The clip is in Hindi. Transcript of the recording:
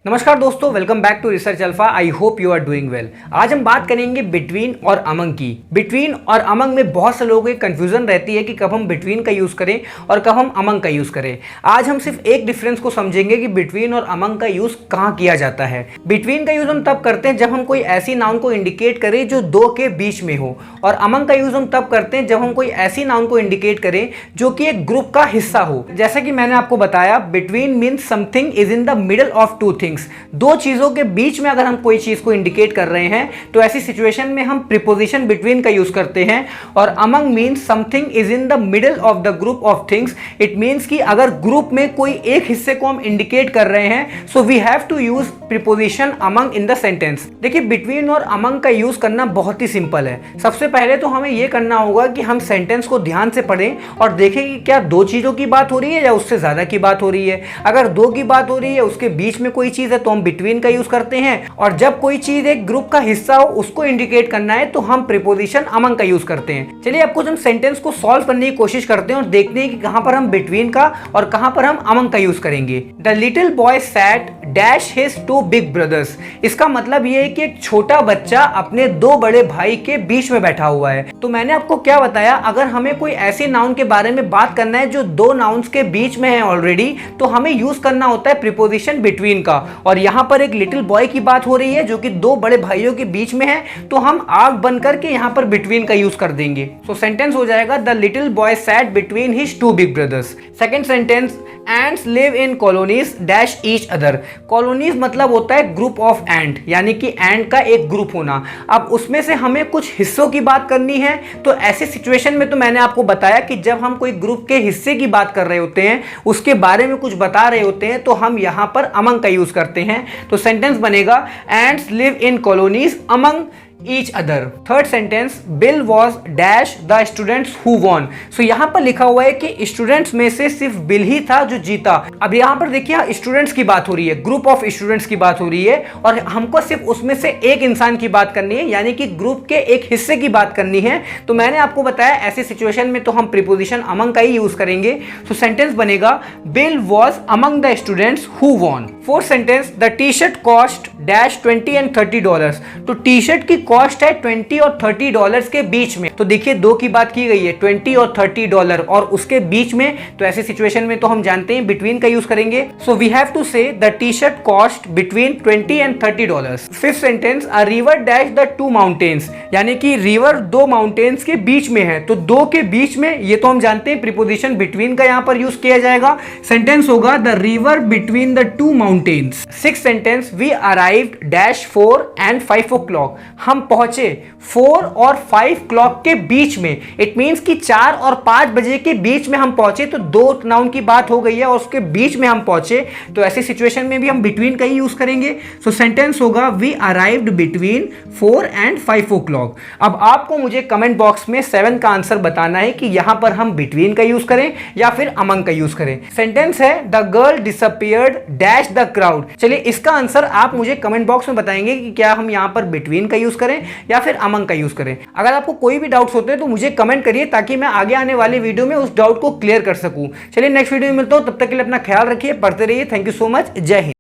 नमस्कार दोस्तों, welcome back to research alpha. I hope you are doing well. आज हम बात करेंगे बिटवीन और अमंग की। बिटवीन और अमंग में बहुत से लोगों की कंफ्यूजन रहती है कि कब हम बिटवीन का यूज़ करें और कब हम अमंग का यूज़ करें। आज हम सिर्फ एक डिफरेंस को समझेंगे कि बिटवीन और अमंग का यूज़ कहाँ किया जाता है। बिटवीन का यूज़ हम तब करते हैं जब हम कोई ऐसी नाउन को इंडिकेट करें जो दो के बीच में हो, और अमंग का यूज़ हम तब करते हैं जब हम कोई ऐसी नाउन को इंडिकेट करें जो कि एक ग्रुप का हिस्सा हो। जैसा कि मैंने आपको बताया, between means something is in the middle of two things. दो चीजों के बीच में अगर हम कोई चीज को इंडिकेट कर रहे हैं तो ऐसी सिचुएशन में हम प्रीपोजिशन बिटवीन का यूज करते हैं। और among means something is in the middle of the group of things. It means कि अगर ग्रुप में कोई एक हिस्से को हम इंडिकेट कर रहे हैं, so we have to use preposition among in the sentence. देखिए, बिटवीन और अमंग का यूज करना बहुत ही सिंपल है। सबसे पहले तो हमें यह करना होगा कि हम सेंटेंस को ध्यान से पढ़ें और देखें कि क्या दो चीजों की बात हो रही है या उससे ज्यादा की बात हो रही है। अगर दो की बात हो रही है, उसके बीच में कोई चीज है, तो हम बिटवीन का यूज करते हैं, और जब कोई चीज एक ग्रुप का हिस्सा हो उसको इंडिकेट करना है तो हम प्रीपोजिशन अमंग का यूज करते हैं। चलिए अब कुछ हम सेंटेंस को सॉल्व करने की कोशिश करते हैं और देखते हैं कि कहां पर हम बिटवीन का और कहां पर हम अमंग का यूज करेंगे। The little boy sat dash his two big brothers. इसका मतलब यह है कि एक छोटा बच्चा अपने दो बड़े भाई के बीच में बैठा हुआ है। तो मैंने आपको क्या बताया, अगर हमें कोई ऐसी नाउन के बारे में बात करना है जो दो नाउन्स के बीच में है ऑलरेडी, तो हमें यूज करना होता है प्रीपोजिशन बिटवीन का। और यहां पर एक लिटिल बॉय की बात हो रही है जो कि दो बड़े भाइयों के बीच में है, तो हम आग बंद करके यहां पर बिटवीन का यूज कर देंगे। सो सेंटेंस हो जाएगा the little boy sat between his two big brothers. Second sentence, ants live in colonies dash each other. Colonies मतलब होता है ग्रुप ऑफ एंट, यानी कि एंट का एक ग्रुप होना। अब उसमें से हमें कुछ हिस्सों की बात करनी है, तो ऐसी सिचुएशन में तो मैंने आपको बताया कि जब हम कोई ग्रुप के हिस्से की बात कर रहे होते हैं, उसके बारे में कुछ बता रहे होते हैं, तो हम यहां पर अमंग का यूज करते हैं। तो सेंटेंस बनेगा ants live in colonies among each other। Third sentence, Bill was dash the students who won. So यहां पर लिखा हुआ है कि स्टूडेंट्स में से सिर्फ बिल ही था जो जीता। अब यहां पर देखिए स्टूडेंट्स की बात हो रही है, ग्रुप ऑफ स्टूडेंट्स की बात हो रही है, और हमको सिर्फ उसमें से एक इंसान की बात करनी है, यानी कि ग्रुप के एक हिस्से की बात करनी है। तो मैंने आपको बताया ऐसी सिचुएशन में तो हम प्रीपोजिशन अमंग का ही यूज करेंगे। सो सेंटेंस बनेगा bill was among the students who von. Fourth sentence, the T shirt cost dash 20 and 30 dollars. तो टी शर्ट की कॉस्ट है 20 और 30 डॉलर्स के बीच में। तो देखिए दो की बात की गई है, 20 और 30 डॉलर, और उसके बीच में, तो ऐसी सिचुएशन में तो हम जानते हैं बिटवीन का यूज करेंगे। सो वी हैव टू से the T shirt cost between 20 and 30 dollars. Fifth sentence, a river dash the two mountains, यानी कि रिवर दो माउंटेन्स के बीच में है। तो दो के बीच में, ये तो हम जानते हैं प्रीपोजिशन बिटवीन का यहां पर यूज किया जाएगा। सेंटेंस होगा the river between the two mountains. Sixth sentence, we arrived dash 4 and 5 o'clock। हम पहुंचे 4 और 5 क्लॉक के बीच में। इट मींस कि 4 और 5 बजे के बीच में हम पहुंचे। तो दो नाउन की बात हो गई है और उसके बीच में हम पहुंचे, तो ऐसी सिचुएशन में भी हम बिटवीन का ही यूज करेंगे। सो सेंटेंस होगा we arrived between 4 and 5 o'clock। अब आपको मुझे कमेंट बॉक्स में 7 का आंसर बताना है कि यहां पर हम बिटवीन का यूज करें या फिर अमंग का यूज करें। सेंटेंस है the girl disappeared dash the crowd. चलिए इसका आंसर आप मुझे कमेंट बॉक्स में बताएंगे कि क्या हम यहां पर बिटवीन का यूज करें या फिर अमंग का यूज करें। अगर आपको कोई भी डाउट्स होते हैं तो मुझे कमेंट करिए, ताकि मैं आगे आने वाले वीडियो में उस डाउट को क्लियर कर सकूं। चलिए नेक्स्ट वीडियो में मिलता हूं, तब तक के लिए अपना ख्याल रखिए, पढ़ते रहिए। Thank you so much. जय हिंद।